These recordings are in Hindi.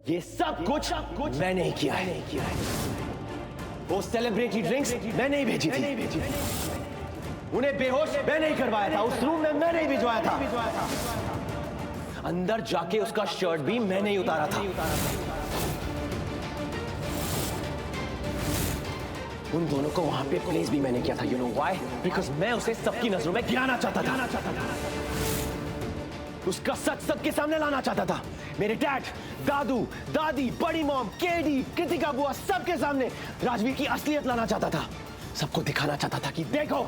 ये सब कुछ मैंने ही किया है। वो सेलिब्रिटी ड्रिंक्स मैंने ही भेजी थी। उन्हें बेहोश मैंने ही करवाया था। उस रूम में मैंने ही भिजवाया था। अंदर जाके उसका शर्ट भी मैंने ही उतारा था। उन दोनों को वहां पे प्लेस भी मैंने किया था। You know why? बिकॉज मैं उसे सबकी नजरों में गिराना चाहता था। उसका सच सबके सामने लाना चाहता था। मेरे डैड, दादू, दादी, बड़ी मॉम, केडी, कृतिका बुआ, सबके सामने राजवीर की असलियत लाना चाहता था। सबको दिखाना चाहता था कि देखो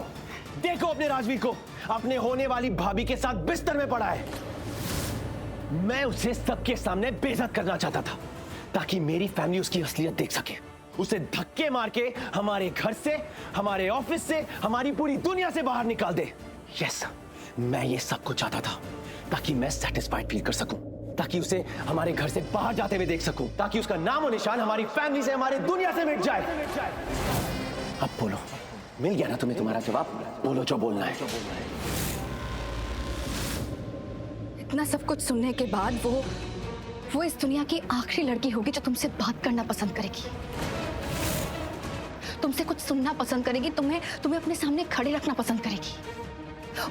देखो अपने राजवीर को अपने होने वाली भाभी के साथ बिस्तर में पड़ा है। मैं उसे सबके सामने बेइज्जत करना चाहता था ताकि मेरी फैमिली उसकी असलियत देख सके। उसे धक्के मार के हमारे घर से, हमारे ऑफिस से, हमारी पूरी दुनिया से बाहर निकाल दे। यस, मैं ये सब कुछ चाहता था ताकि मैं सेटिस्फाइड फील कर सकूं, ताकि उसे हमारे घर से बाहर जाते हुए देख सकूं, ताकि उसका नाम और निशान हमारी फैमिली से, हमारे दुनिया से मिट जाए। अब बोलो, मिल गया ना तुम्हें तुम्हारा जवाब? बोलो जो बोलना है। इतना सब कुछ सुनने के बाद वो इस दुनिया की आखिरी लड़की होगी जो तुमसे बात करना पसंद करेगी, तुमसे कुछ सुनना पसंद करेगी, तुम्हें अपने सामने खड़े रखना पसंद करेगी।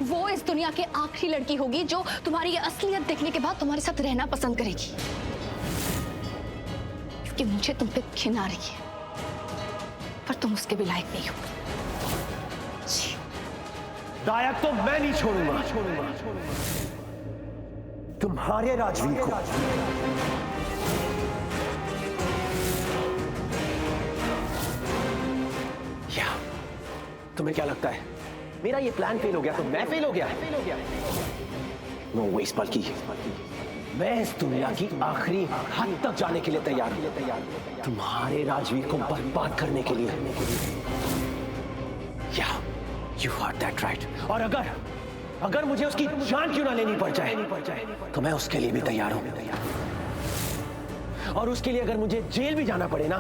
वो इस दुनिया की आखिरी लड़की होगी जो तुम्हारी ये असलियत देखने के बाद तुम्हारे साथ रहना पसंद करेगी, क्योंकि मुझे तुम पे घिन आ रही है, पर तुम उसके भी लायक नहीं हो। लायक तो मैं नहीं छोड़ूंगा तुम्हारे राजवीर को। या तुम्हें क्या लगता है मेरा ये प्लान फेल हो गया तो मैं फेल हो गया? नो वेस्ट, बल्कि मैं इस दुनिया की आखिरी हद तक जाने के लिए तैयार हूं, तुम्हारे राजवीर को बर्बाद करने के लिए। या यू हर्ड दैट राइट। और अगर मुझे उसकी जान क्यों ना लेनी पड़ जाए तो मैं उसके लिए भी तैयार हूं। और उसके लिए अगर मुझे जेल भी जाना पड़े ना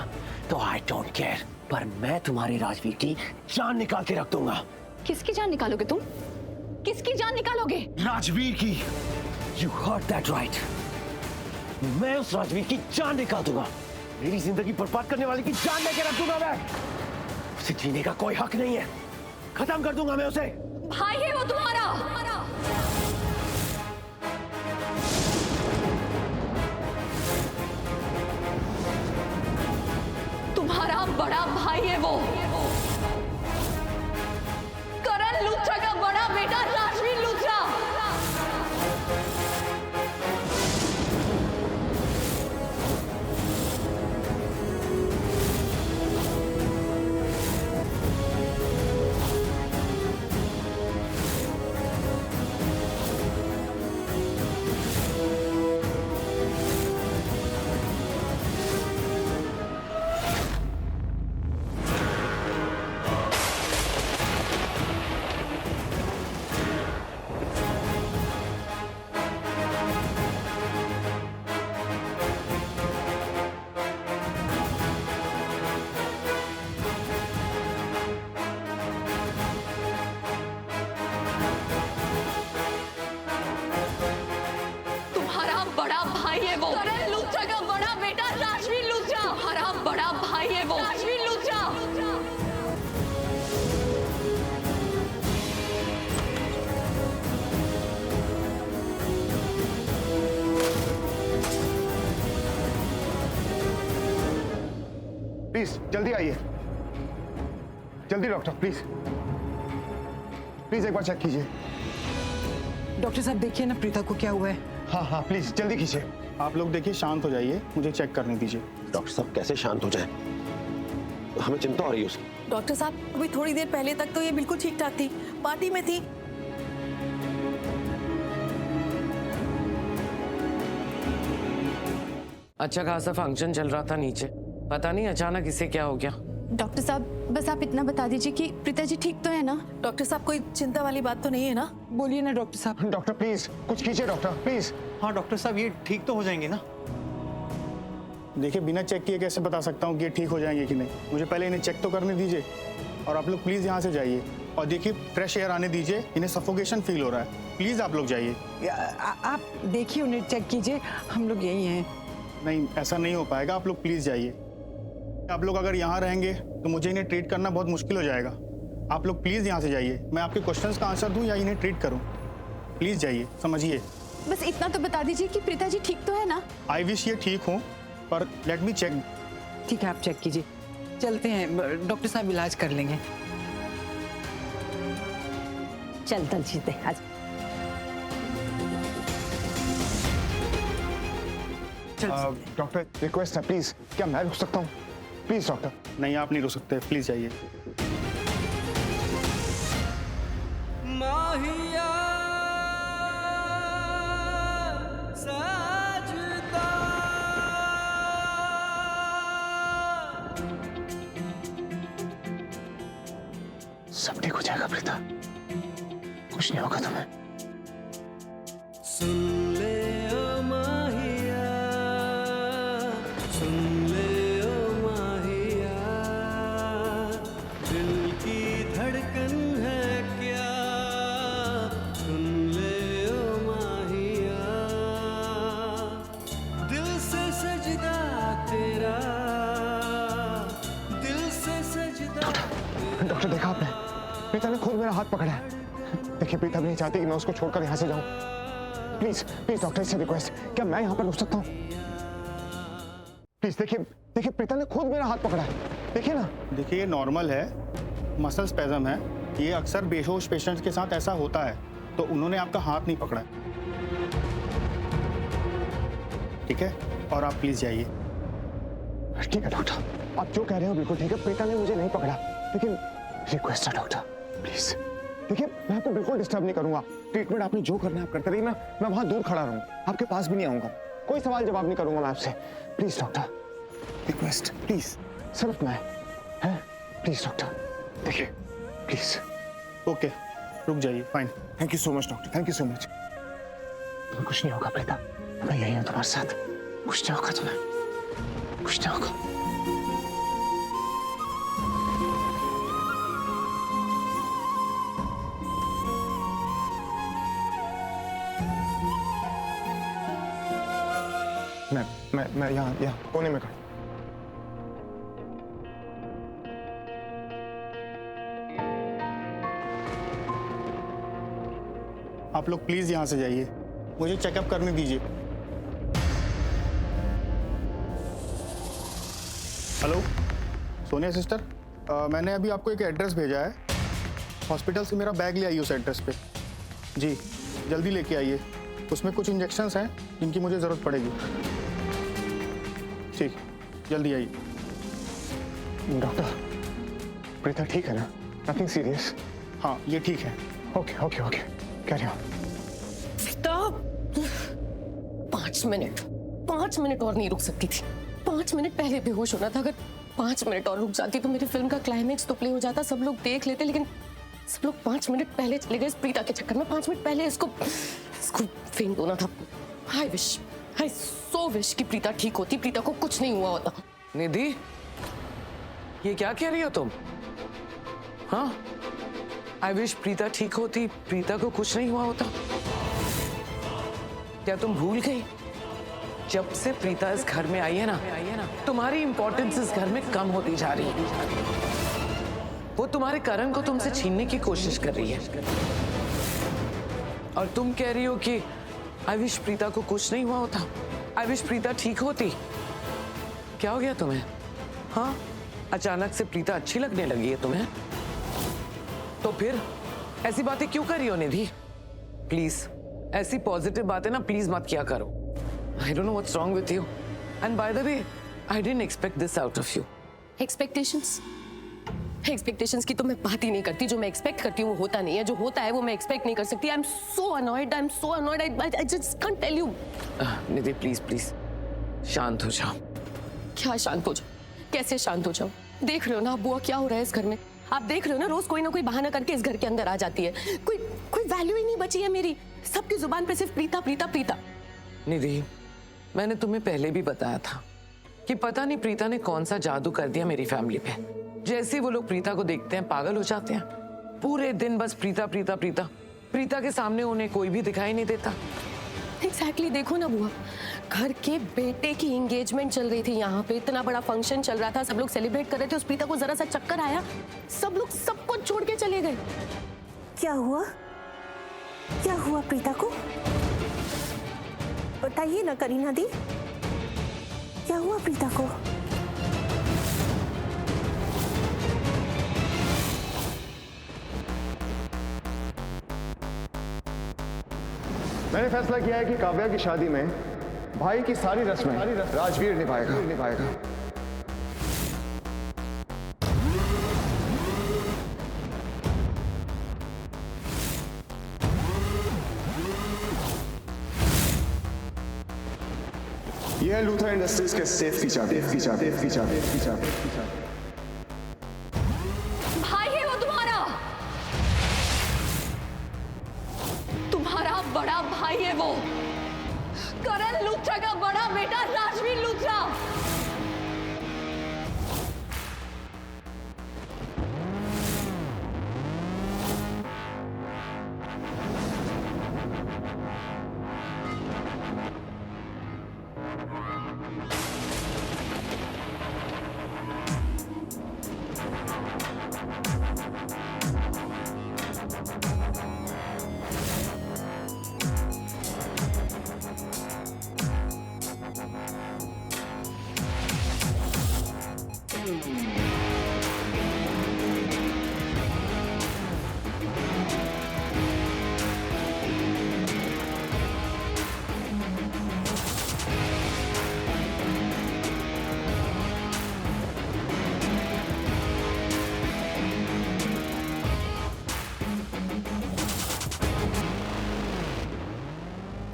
तो आई डोंट केयर, पर मैं तुम्हारे राजवीर की जान निकाल के रख दूंगा। किसकी जान निकालोगे तुम? किसकी जान निकालोगे? राजवीर की। You heard that right. मैं उस राजवीर की जान निकाल दूंगा। मेरी जिंदगी बर्बाद करने वाले की जान लेके रख दूंगा मैं। उसे जीने का कोई हक नहीं है। खत्म कर दूंगा मैं उसे। भाई है वो तुम्हारा। तुम्हारा बड़ा भाई है वो, करण लूथरा का बड़ा बेटा राजवीर लूथरा। करण लूथरा का बड़ा बेटा राजवीर लूथरा। तुम्हारा बड़ा भाई है वो, राजवीर लूथरा। प्लीज जल्दी आइए, जल्दी डॉक्टर, प्लीज प्लीज एक बार चेक कीजिए। डॉक्टर साहब देखिए ना प्रीता को क्या हुआ है। हाँ हाँ प्लीज जल्दी कीजिए। आप लोग देखिए, शांत हो जाइए, मुझे चेक करने दीजिए। डॉक्टर साहब कैसे शांत हो जाए, हमें चिंता हो रही है उसकी। डॉक्टर साहब अभी थोड़ी देर पहले तक तो ये बिल्कुल ठीक ठाक थी, पार्टी में थी। अच्छा खासा फंक्शन चल रहा था नीचे, पता नहीं अचानक इसे क्या हो गया। डॉक्टर साहब बस आप इतना बता दीजिए कि प्रीता जी ठीक तो है ना? डॉक्टर साहब कोई चिंता वाली बात तो नहीं है ना? बोलिए ना डॉक्टर साहब। डॉक्टर प्लीज कुछ कीजिए डॉक्टर, प्लीज। हाँ डॉक्टर साहब ये ठीक तो हो जाएंगे ना? देखिए बिना चेक किए कैसे बता सकता हूँ कि ये ठीक हो जाएंगे कि नहीं। मुझे पहले इन्हें चेक तो करने दीजिए। और आप लोग प्लीज यहाँ से जाइए और देखिए फ्रेश एयर आने दीजिए, इन्हें सफोकेशन फील हो रहा है। प्लीज आप लोग जाइए। आप देखिए उन्हें चेक कीजिए, हम लोग यही हैं। नहीं, ऐसा नहीं हो पाएगा, आप लोग प्लीज़ जाइए। आप लोग अगर यहाँ रहेंगे तो मुझे इन्हें ट्रीट करना बहुत मुश्किल हो जाएगा। आप लोग प्लीज़ यहाँ से जाइए। मैं आपके क्वेश्चंस का आंसर दूँ या इन्हें ट्रीट करूँ? प्लीज़ जाइए, समझिए। बस इतना तो बता दीजिए कि प्रीता जी ठीक तो है ना? आई विश ये ठीक हो, पर लेट मी चेक। ठीक है, आप चेक कीजिए। चलते हैं, डॉक्टर साहब इलाज कर लेंगे। चल दलजीत आज डॉक्टर रिक्वेस्ट है, प्लीज क्या मैं रुक सकता हूँ? Please doctor. नहीं, आप नहीं रुक सकते, प्लीज़ जाइए। सब ठीक हो जाएगा प्रीता, कुछ नहीं होगा तुम्हें। डॉक्टर देखा आपने, प्रीता ने खुद मेरा हाथ पकड़ा है। देखिए प्रीता भी नहीं चाहती कि मैं उसको छोड़कर यहाँ से जाऊँ। प्लीज प्लीज डॉक्टर से रिक्वेस्ट, क्या मैं यहाँ पर रुक सकता हूँ? प्लीज देखिए देखिए, प्रीता ने खुद मेरा हाथ पकड़ा है, देखिए ना। देखिए, ये नॉर्मल है, मसल स्पैज़म है। ये अक्सर बेहोश पेशेंट्स के साथ ऐसा होता है, तो उन्होंने आपका हाथ नहीं पकड़ा। ठीक है, और आप प्लीज जाइए। ठीक है डॉक्टर, आप जो कह रहे हो बिल्कुल ठीक है। प्रीता ने मुझे नहीं पकड़ा, लेकिन रिक्वेस्ट है डॉक्टर, प्लीज। देखिए, मैं आपको बिल्कुल डिस्टर्ब नहीं करूंगा। ट्रीटमेंट आपने जो करना है आप करते रहिए। मैं वहां दूर खड़ा रहूंगा, आपके पास भी नहीं आऊंगा। कोई सवाल जवाब नहीं करूंगा मैं आपसे। प्लीज डॉक्टर, रिक्वेस्ट, प्लीज, सिर्फ मैं है। प्लीज डॉक्टर, देखिए प्लीज। ओके, रुक जाइए, fine. Thank you so much doctor, thank you so much. तुम्हें कुछ नहीं होगा प्रीता, मैं यही हूँ तुम्हारे साथ। कुछ नहीं होगा तुम्हें, कुछ नहीं होगा। मैं यहाँ कोने में खड़ा। आप लोग प्लीज यहाँ से जाइए, मुझे चेकअप करने दीजिए। हेलो सोनिया सिस्टर, मैंने अभी आपको एक एड्रेस भेजा है। हॉस्पिटल से मेरा बैग ले आइए उस एड्रेस पे। जी, जल्दी लेके आइए। उसमें कुछ इंजेक्शंस हैं जिनकी मुझे ज़रूरत पड़ेगी। ठीक, जल्दी आइए। डॉक्टर, प्रीता ठीक है ना? Nothing serious? हाँ, ये ठीक है। Okay okay okay, carry on. Stop. 5 minute और नहीं रुक सकती थी। 5 मिनट पहले बेहोश होना था। अगर 5 मिनट और रुक जाती तो मेरी फिल्म का क्लाइमेक्स तो प्ले हो जाता, सब लोग देख लेते। लेकिन सब लोग 5 मिनट पहले चले गए इस प्रीता के चक्कर में। 5 मिनट पहले इसको फेंट होना था। आई सो विश कि प्रीता ठीक होती, प्रीता को कुछ नहीं हुआ होता। निधि, ये क्या कह रही हो तुम? हाँ, आई विश प्रीता ठीक होती, प्रीता को कुछ नहीं हुआ होता। क्या तुम भूल गई? जब से प्रीता इस घर में आई है ना, तुम्हारी इंपॉर्टेंस इस घर में कम होती जा रही है। वो तुम्हारे करण को तुमसे छीनने की कोशिश कर रही है, और तुम कह रही हो कि आई विश प्रीता को कुछ नहीं हुआ होता, आई विश प्रीता ठीक होती। क्या हो गया तुम्हें? हाँ, अचानक से प्रीता अच्छी लगने लगी है तुम्हें? तो फिर ऐसी बातें क्यों कर रही हो निधि? प्लीज ऐसी पॉजिटिव बातें ना प्लीज मत किया करो। I don't know what's wrong with you, and by the way I didn't expect this out of you. Expectations की तो मैं बात ही नहीं करती। जो मैं एक्सपेक्ट करती हूँ वो होता नहीं है, जो होता है वो मैं एक्सपेक्ट नहीं कर सकती। I am so annoyed, I just can't tell you. Nidhi please please शांत हो जाओ। क्या शांत हो जाओ? कैसे शांत हो जाओ? देख रहे हो ना बुआ क्या हो रहा है इस घर में? आप देख रहे हो ना, रोज कोई ना कोई बहाना करके इस घर के अंदर आ जाती है। कोई वैल्यू ही नहीं बची है मेरी। सबकी जुबान पे सिर्फ प्रीता प्रीता प्रीता। निधि, मैंने तुम्हें पहले भी बताया था कि पता नहीं प्रीता ने कौन सा जादू कर दिया मेरी फैमिली पे। जैसे ही वो लोग प्रीता को देखते हैं पागल हो जाते हैं। पूरे दिन बस प्रीता प्रीता प्रीता। प्रीता के सामने उन्हें कोई भी दिखाई नहीं देता। एग्जैक्टली, देखो ना बुआ, घर के बेटे की एंगेजमेंट चल रही थी यहाँ पे, इतना बड़ा फंक्शन चल रहा था, सब लोग सेलिब्रेट कर रहे थे, उस प्रीता को जरा सा चक्कर आया, सब लोग सब कुछ छोड़ के चले गए। क्या हुआ? क्या हुआ प्रीता को? बताइए ना करीना दी, क्या हुआ प्रीता को? मैंने फैसला किया है कि काव्या की शादी में भाई की सारी रस्में राजवीर निभाएगा। यह है लूथरा इंडस्ट्रीज के सेफ की चाबी। भाई है वो तुम्हारा बड़ा भाई है वो, करण लूथरा का बड़ा बेटा Rajveer Luthra.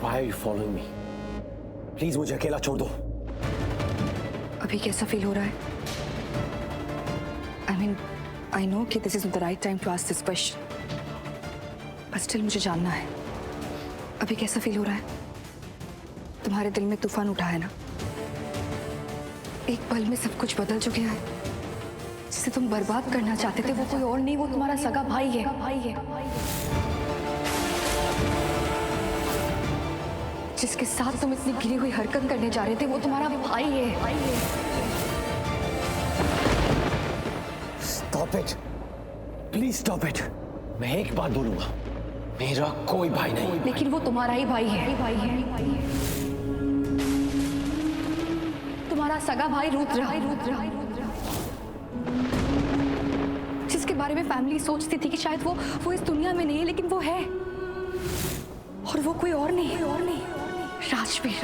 Why are you following me? Please मुझे अकेला छोड़ दो। अभी कैसा फील हो रहा है? I mean, I know कि this isn't the right time to ask this question, but still मुझे जानना है। अभी कैसा फील हो रहा है? तुम्हारे दिल में तूफान उठा है ना? एक पल में सब कुछ बदल चुके हैं। जिसे तुम बर्बाद करना चाहते थे वो कोई और नहीं, वो तुम्हारा सगा भाई है। जिसके साथ तुम इतनी गिरी हुई हरकत करने जा रहे थे वो तुम्हारा भाई है। Stop it. Please stop it. मैं एक बात बोलूंगा, मेरा कोई भाई नहीं। लेकिन वो तुम्हारा ही भाई है। तुम्हारा सगा भाई रुद्र, जिसके बारे में फैमिली सोचती थी कि शायद वो इस दुनिया में नहीं है, लेकिन वो है। और वो कोई और नहीं, राजवीर।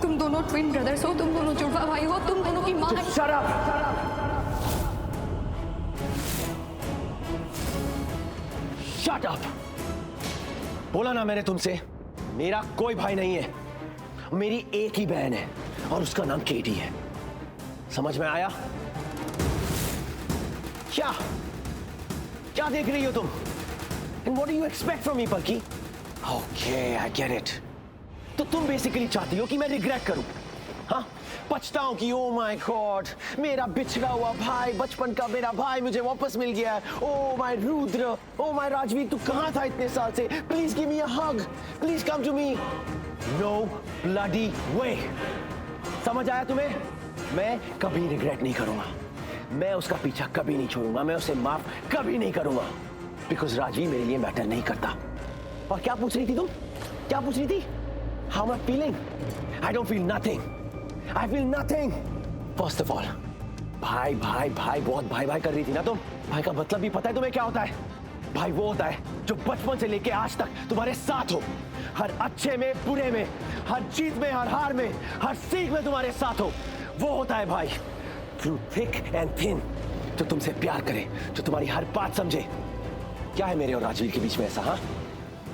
तुम दोनों ट्विन ब्रदर्स हो, तुम दोनों जुड़वा भाई हो, तुम दोनों की माँ। Shut up! Shut up! बोला ना मैंने तुमसे, मेरा कोई भाई नहीं है, मेरी एक ही बहन है और उसका नाम केटी है। समझ में आया? क्या देख रही हो तुम? And what do you expect from me, Palki? Okay, I get it. तो तुम बेसिकली चाहती हो कि मैं रिग्रेट करूं, हाँ? पछताऊं कि ओ माय गॉड, मेरा बिछड़ा हुआ भाई, बचपन का मेरा भाई मुझे वापस मिल गया है। Oh my Rudra, oh my Rajveer, तू कहाँ था इतने साल से? Please give me a hug, please come to me. No bloody way. समझ आया तुम्हें? मैं कभी रिग्रेट नहीं करूंगा, मैं उसका पीछा कभी नहीं छोड़ूंगा, मैं उसे माफ कभी नहीं करूंगा, बिकॉज राजवीर मेरे लिए मैटर नहीं करता। और क्या पूछ रही थी तुम? क्या पूछ रही थी? How am I feeling? I don't feel nothing. I feel nothing. First of all, भाई बहुत भाई कर रही थी ना तुम। भाई का मतलब भी पता है तुम्हें क्या होता है? भाई वो होता है जो बचपन से लेके आज तक तुम्हारे साथ हो, हर अच्छे में बुरे में, हर जीत में हर हार में, हर सीख में तुम्हारे साथ हो। वो होता है भाई। Through thick and thin, जो तुमसे प्यार करे, जो तुम्हारी हर बात समझे। क्या है मेरे और राजवीर के बीच में ऐसा? हाँ,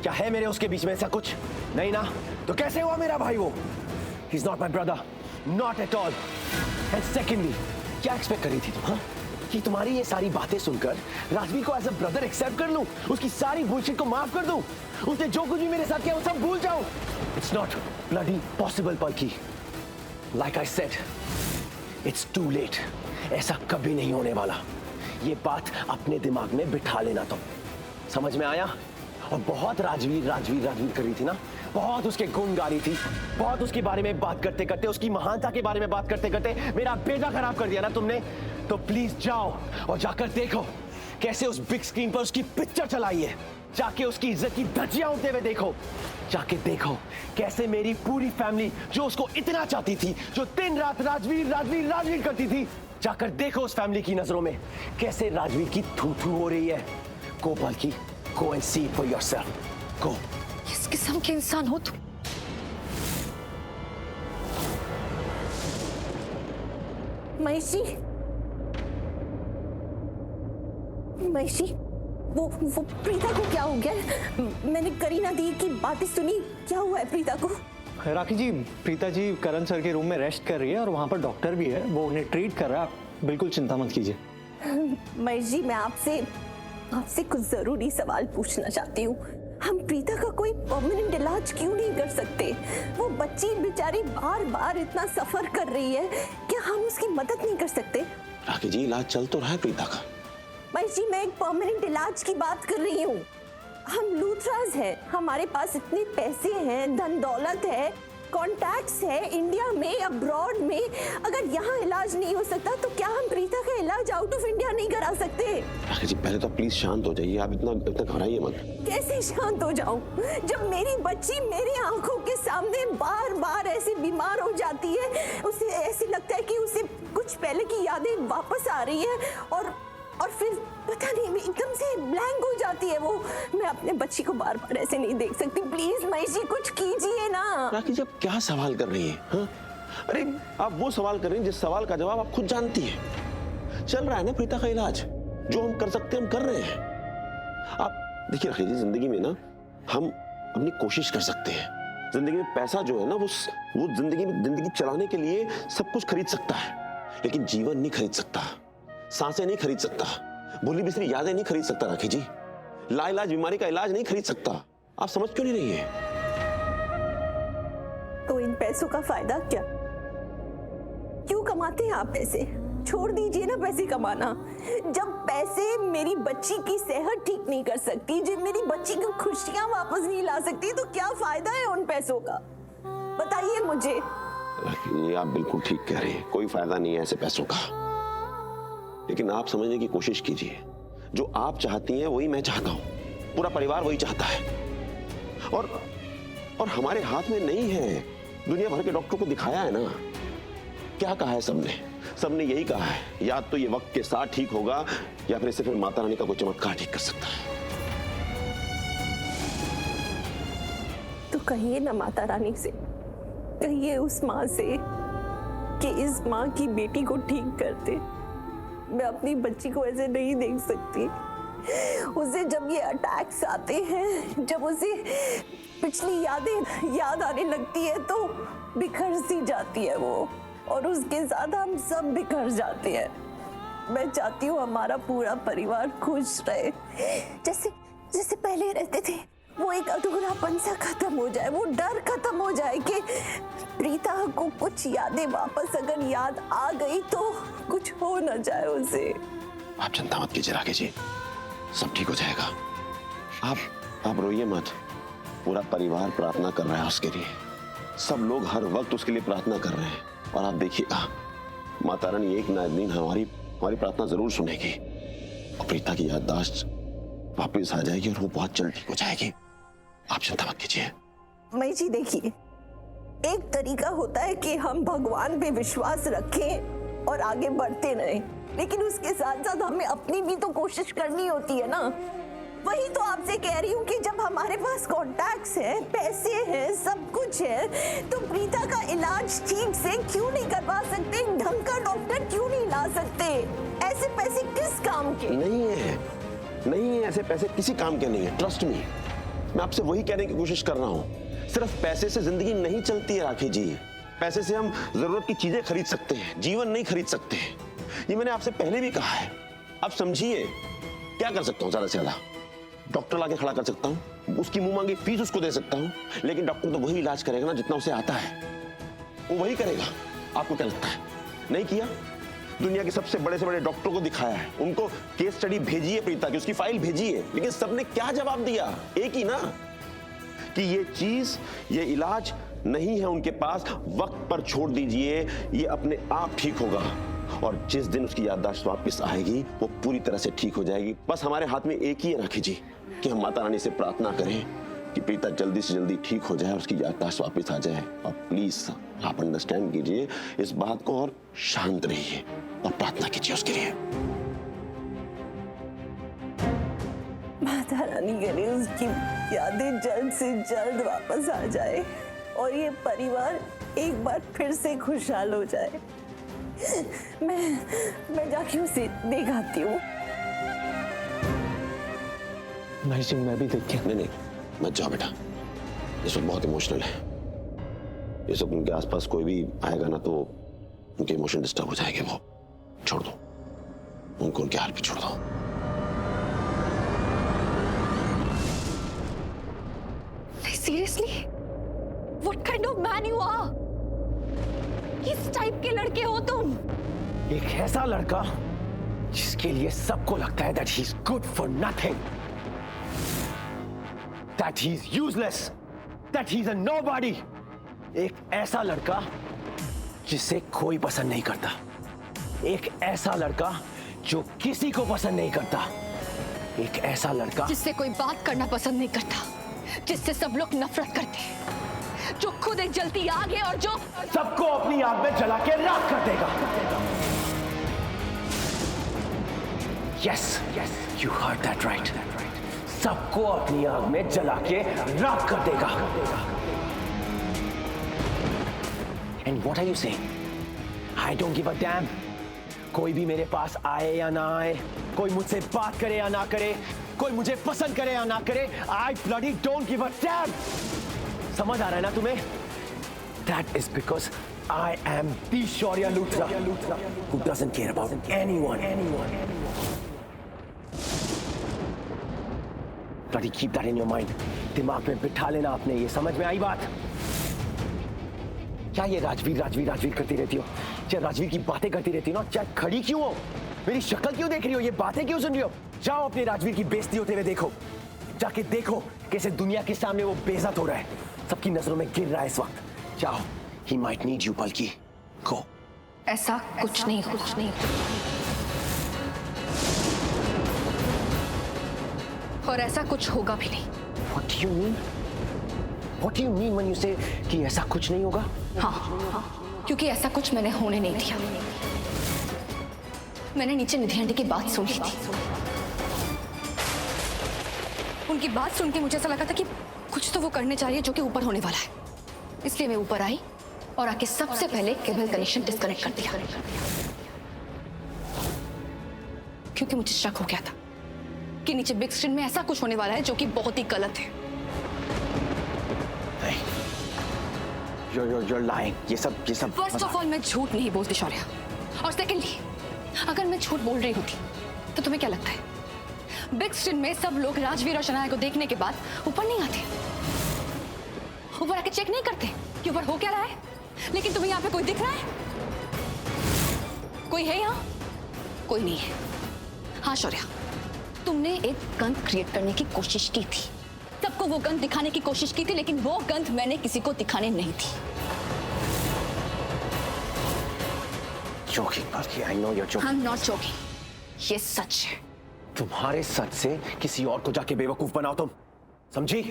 क्या है मेरे उसके बीच में ऐसा कुछ? नहीं ना? तो कैसे हुआ मेरा भाई वो? He's not my brother, not at all. And secondly, क्या एक्सपेक्ट कर रही थी तुम? हाँ, कि तुम्हारी ये सारी बातें सुनकर राजवीर को एज अ ब्रदर एक्सेप्ट कर लूं, उसकी सारी बुलशिट को माफ कर दूं, उसने जो कुछ भी मेरे साथ किया वो सब भूल जाऊं? It's not bloody possible, Palki. Like I said, it's too late. ऐसा कभी नहीं होने वाला। ये बात अपने दिमाग में बिठा लेना तुम। समझ में आया? और बहुत राजवीर राजवीर राजवीर कर रही थी ना, बहुत उसके गुण गा रही थी, बहुत उसके बारे में बात करते करते, उसकी महानता के बारे में बात करते करते मेरा बेटा खराब कर दिया ना तुमने। तो प्लीज जाओ और जाकर देखो कैसे उस बिग स्क्रीन पर उसकी पिक्चर चलाई है। जाके उसकी इज्जत की धज्जियां उड़ते हुए देखो। जाके देखो कैसे मेरी पूरी फैमिली जो उसको इतना चाहती थी, जो दिन रात राजवीर राजवीर राजवीर करती थी, जाकर देखो उस फैमिली की नजरों में कैसे राजवीर की थू थू हो रही है। गो बल्कि, go and see for yourself. Go. किस किस्म के इंसान हो तुम? महेशी, महेशी, वो प्रीता को क्या हो गया? मैंने करीना दी की बातें सुनी, क्या हुआ है प्रीता को? राखी जी, प्रीता जी करण सर के रूम में रेस्ट कर रही है और वहाँ पर डॉक्टर भी है, वो उन्हें ट्रीट कर रहा है। आप बिल्कुल चिंता मत कीजिए। महेश जी, मैं आपसे कुछ जरूरी सवाल पूछना चाहती हूँ। हम प्रीता का कोई परमानेंट इलाज क्यों नहीं कर सकते? वो बच्ची बेचारी बार बार इतना सफर कर रही है, क्या हम उसकी मदद नहीं कर सकते? राखी जी, इलाज चल तो रहा है प्रीता का। महेश जी, मैं एक परमानेंट इलाज की बात कर रही हूँ। हम लूथराज हैं, हमारे पास इतने पैसे हैं, धन दौलत है, कॉन्टैक्ट्स है इंडिया में, अब्रॉड में। अगर यहाँ इलाज नहीं हो सकता तो क्या हम प्रीता का इलाज आउट ऑफ इंडिया नहीं करा सकते? राखी जी, पहले तो प्लीज शांत हो जाइए, आप इतना घबराइए मत। कैसे शांत हो जाऊं जब मेरी बच्ची मेरी आंखों के सामने बार बार ऐसे बीमार हो जाती है? उसे ऐसे लगता है कि उसे कुछ पहले की यादें वापस आ रही है और फिर पता नहीं एकदम से ब्लैंक हो जाती है वो। मैं अपने बच्ची को बार बार ऐसे नहीं देख सकती। प्लीज महेश जी, कुछ कीजिए ना। राखी जी, आप क्या सवाल कर रही हैं? हाँ? अरे आप वो सवाल कर रही हैं जिस सवाल का जवाब आप खुद जानती हैं। चल रहा है ना प्रीता का इलाज, जो हम कर सकते हैं हम कर रहे हैं। आप देखिए राखी जी, जिंदगी में ना हम अपनी कोशिश कर सकते हैं। जिंदगी में पैसा जो है ना वो जिंदगी चलाने के लिए सब कुछ खरीद सकता है, लेकिन जीवन नहीं खरीद सकता, सांसें नहीं खरीद सकता, भूली बिसरी यादें नहीं खरीद सकता। राखी जी, लाइलाज बीमारी का इलाज नहीं खरीद सकता। आप समझ क्यों नहीं रही है? तो इन पैसों का फायदा क्या? क्यों कमाते हैं आप पैसे? छोड़ दीजिए ना पैसे कमाना। जब पैसे मेरी बच्ची की सेहत ठीक नहीं कर सकती, जब मेरी बच्ची को खुशियां वापस नहीं ला सकती, तो क्या फायदा है उन पैसों का? बताइए मुझे। राखी जी, आप बिल्कुल ठीक कह रही हैं, कोई फायदा नहीं है ऐसे पैसों का। लेकिन आप समझने की कोशिश कीजिए, जो आप चाहती हैं वही मैं चाहता हूं, पूरा परिवार वही चाहता है। और हमारे हाथ में नहीं है। दुनिया भर के डॉक्टरों को दिखाया है ना, क्या कहा है सबने यही कहा है, या तो ये वक्त के साथ ठीक होगा या फिर सिर्फ माता रानी का कोई चमत्कार ठीक कर सकता है। तो कहिए ना माता रानी से, कहिए उस माँ से कि इस माँ की बेटी को ठीक कर दे। मैं अपनी बच्ची को ऐसे नहीं देख सकती। उसे जब ये अटैक्स आते हैं, जब उसे पिछली यादें याद आने लगती है तो बिखर सी जाती है वो, और उसके साथ हम सब बिखर जाते हैं। मैं चाहती हूँ हमारा पूरा परिवार खुश रहे, जैसे पहले रहते थे। वो एक अधूरापन सा खत्म हो जाए, वो डर खत्म हो जाए कि प्रीता को कुछ यादें वापस अगर याद आ गई तो कुछ हो न जाए उसे। आप चिंता मत कीजिए राखी जी, सब ठीक हो जाएगा। आप रोइए मत, पूरा परिवार प्रार्थना कर रहा है उसके लिए। सब लोग हर वक्त उसके लिए प्रार्थना कर रहे हैं, और आप देखिएगा माता रानी एक ना एक दिन हमारी प्रार्थना जरूर सुनेगी और प्रीता की याददाश्त वापस आ जाएगी और वो बहुत जल्द ठीक हो जाएगी। आप चिंता मत कीजिए। मई जी, देखिए, एक तरीका होता है कि हम भगवान पे विश्वास रखें और आगे बढ़ते रहें, लेकिन उसके साथ साथ हमें अपनी भी तो कोशिश करनी होती है ना। वही तो आपसे कह रही हूँ कि जब हमारे पास कॉन्टैक्ट्स हैं, पैसे हैं, सब कुछ है, तो प्रीता का इलाज ठीक से क्यों नहीं करवा सकते? ढंग का डॉक्टर क्यों नहीं ला सकते? ऐसे पैसे किस काम के? नहीं है, ऐसे पैसे किसी काम के नहीं है, ट्रस्ट मी। मैं आपसे वही कहने की कोशिश कर रहा हूँ। सिर्फ पैसे से जिंदगी नहीं चलती है राखी जी। पैसे से हम जरूरत की चीजें खरीद सकते हैं, जीवन नहीं खरीद सकते। ये मैंने आपसे पहले भी कहा है। आप समझिए, क्या कर सकता हूँ? ज्यादा से ज्यादा डॉक्टर लाके खड़ा कर सकता हूँ, उसकी मुंह मांगी फीस उसको दे सकता हूँ, लेकिन डॉक्टर तो वही इलाज करेगा ना जितना उसे आता है, वो वही करेगा। आपको क्या लगता है? नहीं किया दुनिया के सबसे बड़े से बड़े डॉक्टरों को दिखाया है, उनको केस स्टडी भेजी है प्रीता की, उसकी फाइल भेजी है, लेकिन सबने क्या जवाब दिया? एक ही ना, कि ये चीज, ये इलाज नहीं है उनके पास, वक्त पर छोड़ दीजिए, ये अपने आप ठीक होगा। और जिस दिन उसकी याददाश्त वापस आएगी वो पूरी तरह से ठीक हो जाएगी। बस हमारे हाथ में एक ही है राखी जी, कि हम माता रानी से प्रार्थना करें कि प्रीता जल्दी से जल्दी ठीक हो जाए, उसकी याददाश्त वापस आ जाए। और प्लीज आप अंडरस्टैंड कीजिए इस बात को और शांत रहिए और प्रार्थना कीजिए उसके लिए। माता रानी करे उसकी यादें जल्द से जल्द वापस आ जाए और ये परिवार एक बार फिर से खुशहाल हो जाए। मैं जाके उसे देख आती हूँ। मैं भी देख के। नहीं, मत जाओ बेटा, इस वक्त बहुत इमोशनल है। इस वक्त उनके आसपास कोई भी आएगा ना तो उनके इमोशन डिस्टर्ब हो जाएंगे। वो छोड़ दो उनको, उनके हाल पे छोड़ दो। Seriously? What kind of man you are? किस टाइप के लड़के हो तुम? एक ऐसा लड़का जिसके लिए सबको लगता है that he's good for nothing, that he's useless, that he's a nobody. एक ऐसा लड़का जिसे कोई पसंद नहीं करता, एक ऐसा लड़का जो किसी को पसंद नहीं करता, एक ऐसा लड़का जिससे कोई बात करना पसंद नहीं करता, जिससे सब लोग नफरत करते हैं, जो खुद एक जलती आग है और जो सबको अपनी आग में जला के राख कर देगा। Yes, you heard that right. सबको अपनी आग में जला के राख कर देगा। And what are you saying? I don't give a damn. कोई भी मेरे पास आए या ना आए, कोई मुझसे बात करे या ना करे, कोई मुझे पसंद करे या ना करे, I bloody don't give a damn. समझ आ रहा है ना तुम्हें? That is because I am the Shaurya Luthra who doesn't care about anyone. Bloody keep that in your mind. दिमाग में बिठा लेना आपने, ये समझ में आई बात? क्या ये राजवीर करती रहती हो? क्या राजवीर की बातें करती रहती हो ना? क्या खड़ी क्यों हो? मेरी शक्ल क्यों देख रही हो? ये बातें क्यों सुन रही हो? जाओ अपने राजवीर की बेइज्जती होते हुए देखो, जाके देखो कैसे दुनिया के सामने वो बेइज्जत हो रहा है, सबकी नजरों में गिर रहा है इस वक्त। जाओ, he might need you बल्कि go. ऐसा कुछ नहीं। और ऐसा कुछ होगा भी नहीं। What do you mean? What do you mean when you say कि ऐसा कुछ नहीं होगा? हाँ, क्योंकि ऐसा कुछ मैंने होने नहीं दिया। मैंने नीचे निधि आंटी की बात सुन ली थी। उनकी बात सुन के मुझे ऐसा लगा था कि कुछ तो वो करने जा रही है जो कि ऊपर होने वाला है, इसलिए मैं ऊपर आई और आके सबसे पहले केबल कनेक्शन डिस्कनेक्ट कर दिया, क्योंकि मुझे शक हो गया था कि नीचे बिग स्क्रीन में ऐसा कुछ होने वाला है जो कि बहुत ही गलत है। You're lying. ये सब फर्स्ट ऑफ ऑल मैं झूठ नहीं बोलती शौर्या, और सेकेंडली अगर मैं झूठ बोल रही होती तो तुम्हें क्या लगता है बिग स्क्रीन में सब लोग राजवीर और शनाया को देखने के बाद ऊपर नहीं आते, ऊपर आके चेक नहीं करते कि ऊपर हो क्या रहा है? लेकिन तुम्हें यहाँ पे कोई दिख रहा है? कोई है यहाँ? कोई नहीं है। हाँ शौर्या, तुमने एक गंध क्रिएट करने की कोशिश की थी, सबको वो गंध दिखाने की कोशिश की थी, लेकिन वो गंध मैंने किसी को दिखाने नहीं थी। Joking, Palki. I know you're joking. I'm not joking. ये सच है। तुम्हारे सच से किसी और को जाके बेवकूफ बनाओ तुम, समझी?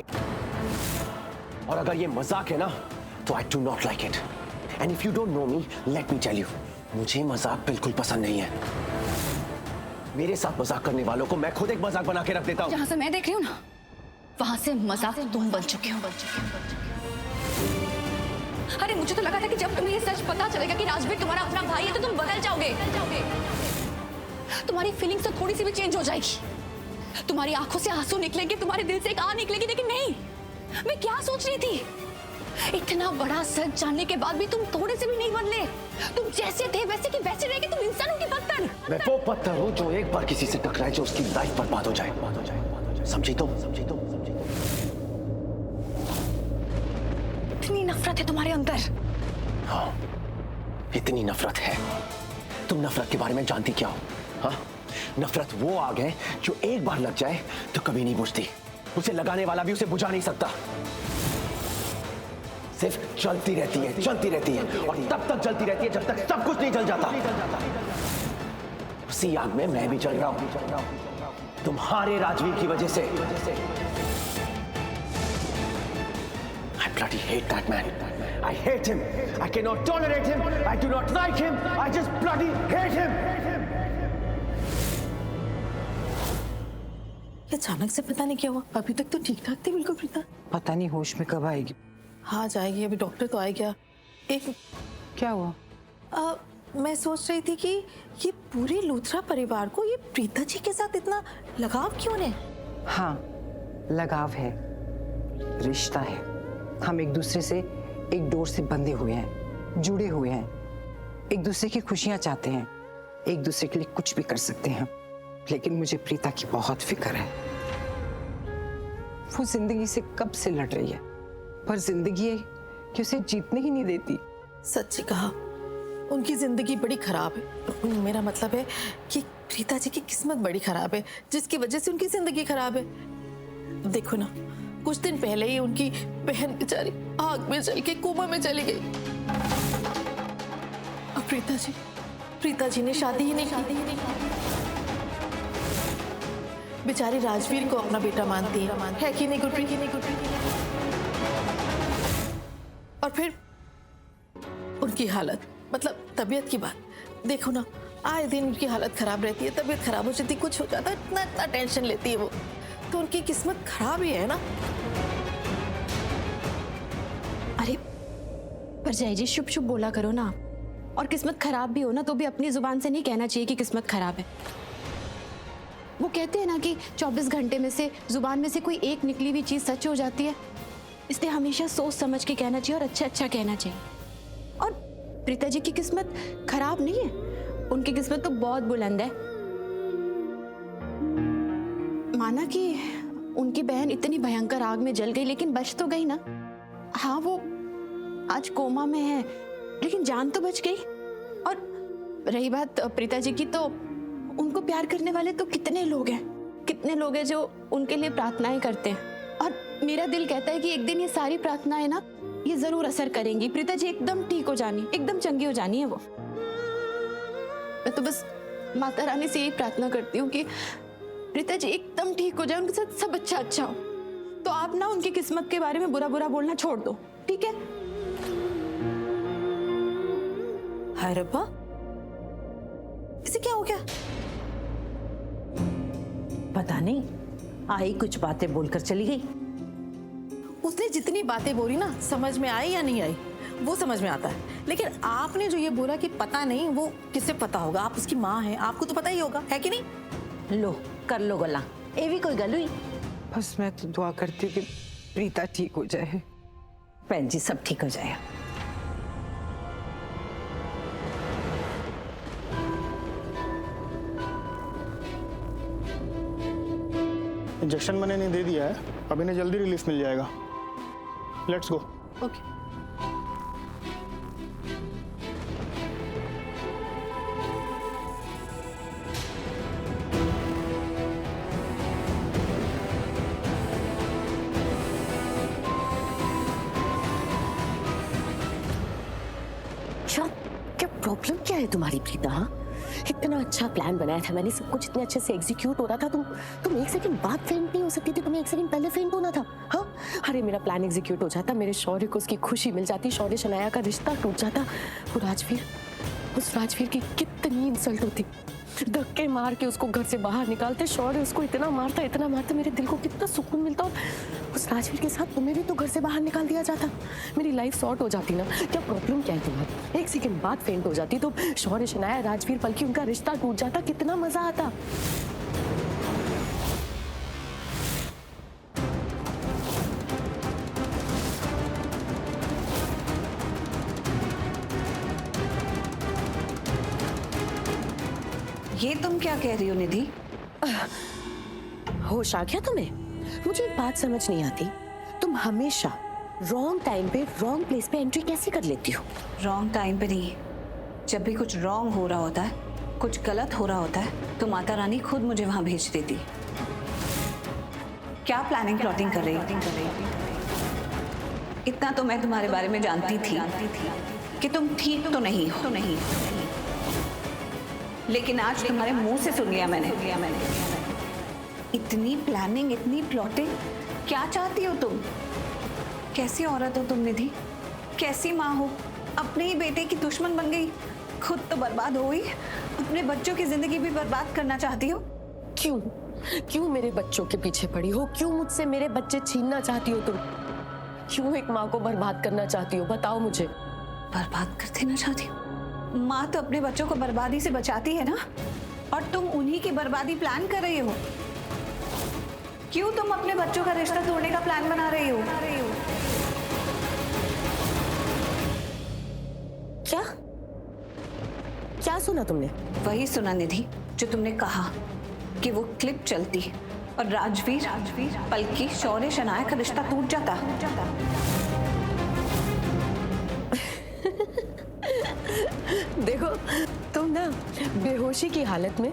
और अगर ये मजाक है ना तो I do not like it. And if you don't know me, let me tell you, मुझे मजाक बिल्कुल पसंद नहीं है। मेरे साथ मजाक करने वालों को मैं खुद एक मजाक बना के रख देता हूँ। जहाँ से मैं देख रही हूँ ना, वहां से मजाक तुम बन चुके हो। अरे मुझे तो लगा था कि जब तुम्हें ये सच पता चलेगा कि राजवीर तुम्हारा अपना भाई है तो तुम बदल जाओगे, तुम्हारी फीलिंग्स तो थोड़ी सी भी चेंज हो जाएगी, तुम्हारी आंखों से आंसू निकलेंगे, तुम्हारे दिल से एक आह निकलेगी। लेकिन नहीं, मैं क्या सोच रही थी, इतना बड़ा सच जानने के बाद भी तुम थोड़े से भी नहीं बदले, तुम जैसे थे वैसे की वैसे रह गए। तुम इंसान हो कि पत्थर? मैं वो पत्थर हूँ जो एक बार किसी से टकराए जो उसकी लाइफ बर्बाद हो जाए। समझी तुम? इतनी नफरत है तुम्हारे अंदर। हाँ, इतनी नफरत है तुम नफरत के बारे में जानती क्या हो? हाँ, नफरत वो आग है जो एक बार लग जाए तो कभी नहीं बुझती। उसे लगाने वाला भी उसे बुझा नहीं सकता। सिर्फ जलती रहती है, जलती रहती है, और तब तक जलती रहती है जब तक सब कुछ नहीं जल जाता। उसी आग में मैं भी जल रहा हूं, तुम्हारे राजवीर की वजह से। I bloody hate that man. I hate him. I cannot tolerate him. I do not like him. I just bloody hate him. अचानक से पता नहीं क्या हुआ, अभी तक तो ठीक ठाक थी बिल्कुल प्रीता। पता नहीं होश में कब आएगी। हाँ जाएगी, अभी डॉक्टर तो आ गया। एक क्या हुआ? मैं सोच रही थी कि ये पूरे लूथरा परिवार को ये प्रीता जी के साथ इतना लगाव क्यों है? हाँ, लगाव है, रिश्ता है। हम एक दूसरे से एक डोर से बंधे हुए हैं, जुड़े हुए हैं, एक दूसरे की खुशियां चाहते हैं, एक दूसरे के लिए कुछ भी कर सकते हैं। लेकिन मुझे प्रीता की बहुत फिक्र है। वो जिंदगी से कब से लड़ रही है, पर जिंदगी है कि उसे जीतने ही नहीं देती। सच्ची कहा, उनकी जिंदगी बड़ी खराब है। मेरा मतलब है कि प्रीता जी की किस्मत बड़ी खराब है, जिसकी वजह से उनकी जिंदगी खराब है। देखो ना, कुछ दिन पहले ही उनकी बहन बेचारी आग में जल के कोमा में चली गई। और प्रीता जी ने शादी ही नहीं की। बेचारी राजवीर को अपना बेटा मानती है कि नहीं गुरप्रीत? और फिर उनकी हालत, मतलब तबीयत की बात देखो ना, आए दिन उनकी हालत खराब रहती है, तबीयत खराब हो जाती, कुछ हो जाता है, इतना टेंशन लेती है वो, तो उनकी किस्मत खराब ही है ना। अरे पर जय जी, शुभ शुभ बोला करो ना। और किस्मत खराब भी हो ना तो भी अपनी जुबान से नहीं कहना चाहिए कि किस्मत खराब है। वो कहते हैं ना कि 24 घंटे में से जुबान में से कोई एक निकली हुई चीज सच हो जाती है। इसलिए हमेशा सोच समझ के कहना चाहिए और अच्छा कहना चाहिए। और प्रीता जी की किस्मत खराब नहीं है, उनकी किस्मत तो बहुत बुलंद है। माना कि उनकी बहन इतनी भयंकर आग में जल गई, लेकिन बच तो गई ना। हाँ, वो आज कोमा में है, लेकिन जान तो बच गई। और रही बात प्रीता जी की, तो उनको प्यार करने वाले तो कितने लोग हैं जो उनके लिए प्रार्थनाएं करते हैं। और मेरा दिल कहता है कि एक दिन ये सारी प्रार्थनाएं ना, ये जरूर असर करेंगी। प्रीता जी एकदम ठीक हो जानी, एकदम चंगी हो जानी है वो। मैं तो बस माता रानी से यही प्रार्थना करती हूँ कि प्रीता जी एकदम ठीक हो जाए, उनके साथ सब अच्छा हो। तो आप ना उनकी किस्मत के बारे में बुरा बोलना छोड़ दो, ठीक है? हाय रब्बा, इसे क्या हो गया? पता नहीं, आई कुछ बातें बोलकर चली गई। उसने जितनी बातें बोली ना, समझ में आई या नहीं आई वो समझ में आता है, लेकिन आपने जो ये बोला कि पता नहीं, वो किससे पता होगा? आप उसकी माँ हैं, आपको तो पता ही होगा, है कि नहीं? लो कर लो गला, ये भी कोई गल हुई? बस मैं तो दुआ करती हूँ कि प्रीता ठीक हो जाए। बहन जी, सब ठीक हो जाएगा। इंजेक्शन मैंने नहीं दे दिया है, अब इन्हें जल्दी रिलीफ मिल जाएगा। Let's go. ओके। क्या प्रॉब्लम क्या है तुम्हारी प्रीता? हाँ, इतना अच्छा प्लान बनाया था मैंने, सब कुछ इतने अच्छे से एग्जीक्यूट हो रहा था। तुम एक सेकंड बाद फेंट नहीं हो सकती थी, तुम्हें एक सेकंड पहले फेंट होना था। हाँ, अरे मेरा प्लान एग्जीक्यूट हो जाता, मेरे शौर्य को उसकी खुशी मिल जाती, शौर्य शनाया का रिश्ता टूट जाता। उस राजवीर की कितनी इंसल्ट होती, धक्के मार के उसको घर से बाहर निकालते, शौर्य उसको इतना मारता, मेरे दिल को कितना सुकून मिलता। और उस राजवीर के साथ तुम्हें भी तो घर से बाहर निकाल दिया जाता, मेरी लाइफ सॉर्ट हो जाती ना। क्या प्रॉब्लम क्या है तुम्हारी? एक सेकंड बाद फेंट हो जाती तो शौर्य शनाया, राजवीर पलकी, उनका रिश्ता टूट जाता, कितना मजा आता। ये तुम क्या कह रही हो निधि? होश आ गया तुम्हें? मुझे एक बात समझ नहीं आती, तुम हमेशा रॉन्ग टाइम पे रॉन्ग प्लेस पे एंट्री कैसे कर लेती हो? रॉन्ग टाइम पे नहीं, जब भी कुछ रॉन्ग हो रहा होता है, कुछ गलत हो रहा होता है, तो माता रानी खुद मुझे वहां भेज देती। क्या प्लानिंग प्लॉटिंग कर रही हो? इतना तो मैं तुम्हारे बारे में जानती थी कि तुम ठीक तो नहीं हो, लेकिन आज तुम्हारे मुंह से सुन लिया मैंने। इतनी प्लानिंग, इतनी प्लॉटिंग, क्या चाहती हो तुम? कैसी औरत हो तुम निधि? कैसी माँ हो? अपने ही बेटे की दुश्मन बन गई, खुद तो बर्बाद हो गई, अपने बच्चों की जिंदगी भी बर्बाद करना चाहती हो। क्यों क्यों मेरे बच्चों के पीछे पड़ी हो? क्यों मुझसे मेरे बच्चे छीनना चाहती हो तुम? क्यों एक माँ को बर्बाद करना चाहती हो? बताओ मुझे। बर्बाद कर देना चाहती हो? माँ तो अपने बच्चों को बर्बादी से बचाती है ना, और तुम उन्हीं की बर्बादी प्लान कर रही हो। क्यों तुम अपने बच्चों का रिश्ता तोड़ने का प्लान बना रही हो? क्या क्या सुना तुमने? वही सुना निधि जो तुमने कहा कि वो क्लिप चलती और राजवीर पलकी शौर्य शनाया का रिश्ता टूट जाता। देखो तुम ना बेहोशी की हालत में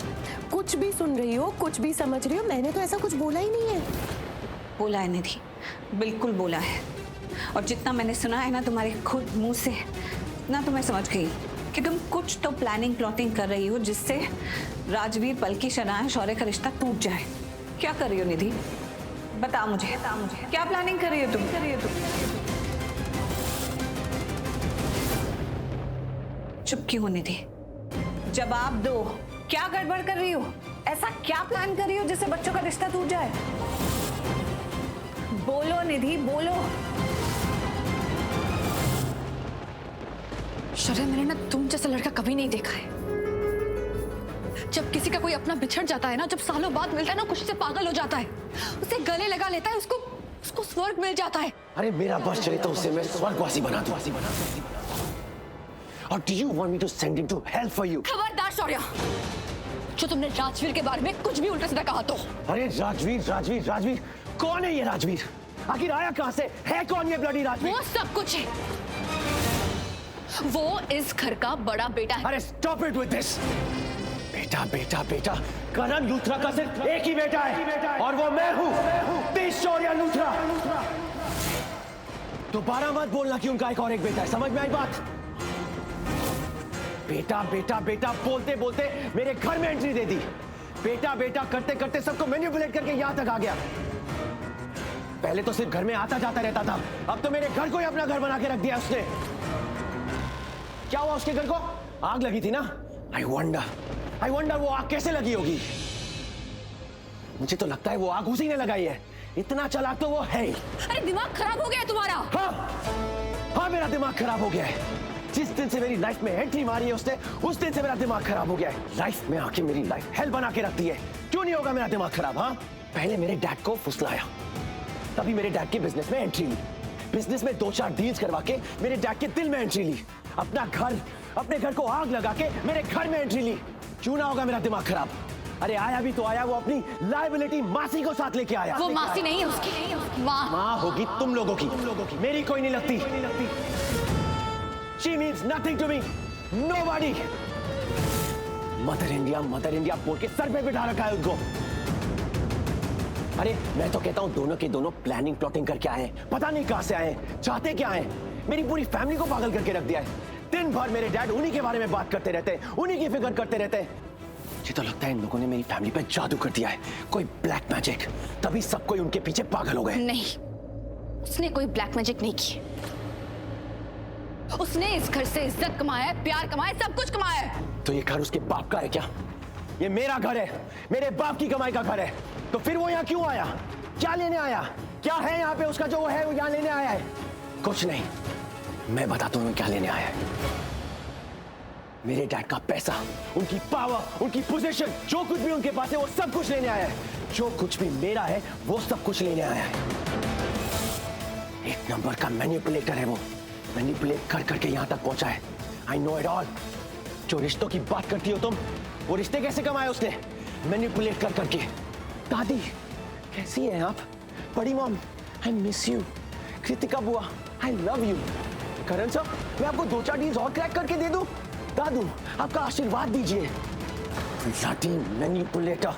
कुछ भी सुन रही हो, कुछ भी समझ रही हो। मैंने तो ऐसा कुछ बोला ही नहीं है। बोला है निधि, बिल्कुल बोला है। और जितना मैंने सुना है ना तुम्हारे खुद मुंह से, ना तो मैं समझ गई कि तुम कुछ तो प्लानिंग प्लॉटिंग कर रही हो जिससे राजवीर पलकी शनाया शौर्य का रिश्ता टूट जाए। क्या कर रही हो निधि? बता मुझे क्या प्लानिंग कर रही हो तुम? चुप क्यों हो निधि? जवाब दो, क्या गड़बड़ कर रही हो? ऐसा क्या प्लान कर रही हो जिससे बच्चों का रिश्ता टूट जाए? बोलो निधि, बोलो। शौर्य, मैंने ना तुम जैसा लड़का कभी नहीं देखा है। जब किसी का कोई अपना बिछड़ जाता है ना, जब सालों बाद मिलता है ना, खुशी से पागल हो जाता है, उसे गले लगा लेता है, उसको स्वर्ग मिल जाता है। अरे मेरा बस चले तो उसे मैं स्वर्गवासी बना दूं। और do you want me to send him to hell for you? खबरदार शौर्य, जो तुमने राजवीर के बारे में कुछ भी उल्टा सीधा कहा तो। अरे राजवीर कौन है ये राजवीर? आखिर आया कहां से? है कौन ये ब्लडी राजवीर? वो सब कुछ है। वो इस घर का बड़ा बेटा है। अरे stop it with this! बेटा करण लूथरा का सिर्फ एक ही बेटा है, और वो मैं हूं, शौर्य लूथरा। दोबारा मत बोलना कि उनका एक और एक बेटा है। समझ में आई बात? बेटा बोलते बोलते मेरे घर में एंट्री दे दी। बेटा करते करते सबको मैनिपुलेट करके यहां तक आ गया। पहले तो सिर्फ घर में आता जाता रहता था, अब तो मेरे घर को ही अपना घर बना के रख दिया उसने। क्या हुआ उसके घर को? आग लगी थी ना। आई वंडर वो आग कैसे लगी होगी। मुझे तो लगता है वो आग उसी ने लगाई है। इतना चालाक तो वो है ही। अरे दिमाग खराब हो गया है तुम्हारा। हाँ मेरा दिमाग खराब हो गया है। जिस दिन से मेरी लाइफ में एंट्री मारी है उसने, उस दिन से मेरा दिमाग खराब हो गया है। लाइफ में आके मेरी लाइफ हेल बना के रखती है। क्यों नहीं होगा मेरा दिमाग खराब? हाँ, पहले मेरे डैड को फुसलाया, तभी मेरे डैड के बिजनेस में एंट्री ली। बिजनेस में 2-4 डील्स करवा के मेरे डैड के दिल में एंट्री ली। अपने घर को आग लगा के मेरे घर में एंट्री ली। क्यों ना होगा मेरा दिमाग खराब? अरे आया भी तो आया, वो अपनी लायबिलिटी मासी को साथ लेके आया। वो मासी नहीं है उसकी, माँ होगी तुम लोगों की, मेरी कोई नहीं लगती। She means nothing to me, nobody. Mother India बोल के सर पे बिठा रखा है उनको। अरे मैं तो कहता हूँ दोनों के दोनों प्लानिंग प्लॉटिंग करके आए हैं। पता नहीं कहां से आए, चाहते क्या है। मेरी पूरी फैमिली को पागल करके रख दिया है। दिन भर मेरे डैड उन्हीं के बारे में बात करते रहते हैं, उन्हीं की फिक्र करते रहते हैं। मुझे तो लगता है इन लोगों ने मेरी फैमिली पे जादू कर दिया है, कोई ब्लैक मैजिक। तभी सब कोई उनके पीछे पागल हो गए। नहीं, उसने कोई ब्लैक मैजिक नहीं की। उसने इस घर से इज्जत कमाया है, प्यार कमाया, सब कुछ कमाया है। तो ये घर उसके बाप का है क्या? ये मेरा घर है, मेरे बाप की कमाई का घर है। तो फिर वो यहाँ क्यों आया? क्या लेने आया? क्या है यहाँ पे उसका जो वो है वो यहाँ लेने आया है? कुछ नहीं, मैं बताता हूँ क्या लेने आया है। मेरे डैड का पैसा, उनकी पावर, उनकी पोजीशन, जो कुछ भी उनके पास है वो सब कुछ लेने आया है। जो कुछ भी मेरा है वो सब कुछ लेने आया है। एक नंबर का मैनिपुलेटर है वो। मैनिपुलेट कर करके यहाँ तक पहुंचा है। I know it all. जो रिश्तों की बात करती हो तुम, वो रिश्ते कैसे कमाए उसने? मैनिपुलेट कर करके। दादी कैसी है आप? बड़ी mom I miss you. Kritika बुआ आई लव यू। करण साहब मैं आपको 2-4 डील्स और क्रैक करके दे दूं? दादू आपका आशीर्वाद दीजिए। ब्लडी मैनिपुलेटर,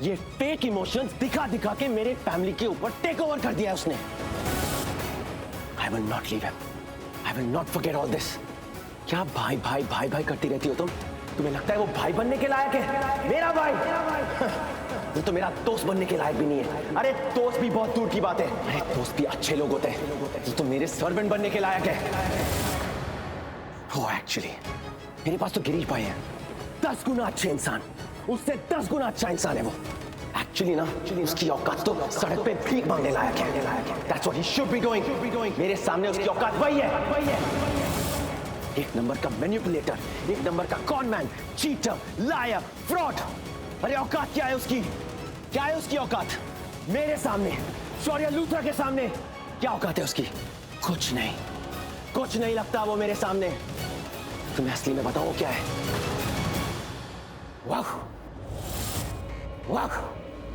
ये फेक इमोशंस दिखा दिखा के मेरे फैमिली के ऊपर टेक ओवर कर दिया है उसने। I will not leave him, I will not forget all this. क्या भाई भाई भाई भाई करती रहती हो तुम? तुम्हें लगता है वो भाई बनने के लायक है? मेरा भाई वो तो मेरा दोस्त बनने के लायक भी नहीं है। अरे दोस्त भी बहुत दूर की बात है। अरे दोस्त भी अच्छे लोग होते हैं। वो तो मेरे सर्वेंट बनने के लायक है। वो एक्चुअली मेरे पास तो गिरीश भाई है, 10 गुना अच्छे इंसान, उससे 10 गुना अच्छा इंसान है वो। एक्चुअली ना उसकी औकात तो सड़क पे भीख मांगने लायक है। That's what he should be doing। मेरे सामने उसकी औकात वही है। एक नंबर का मैनिपुलेटर, एक नंबर का कॉनमैन, चीटर, लायर, फ्रॉड। अरे औकात क्या है उसकी? क्या है उसकी औकात? मेरे सामने, शौर्य लूथरा के सामने क्या औकात है उसकी? कुछ नहीं, कुछ नहीं लगता वो मेरे सामने। तुम्हें असली में बताऊं क्या है? वाह वाह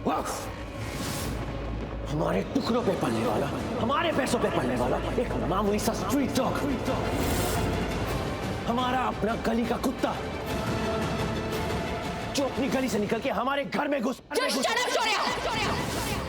वाह, हमारे टुकड़ों पे पलने वाला, हमारे पैसों पे पलने वाला एक मामूली सा स्ट्रीट डॉग, हमारा अपना गली का कुत्ता जो अपनी गली से निकल के हमारे घर में घुस। Just shut up, शौर्य!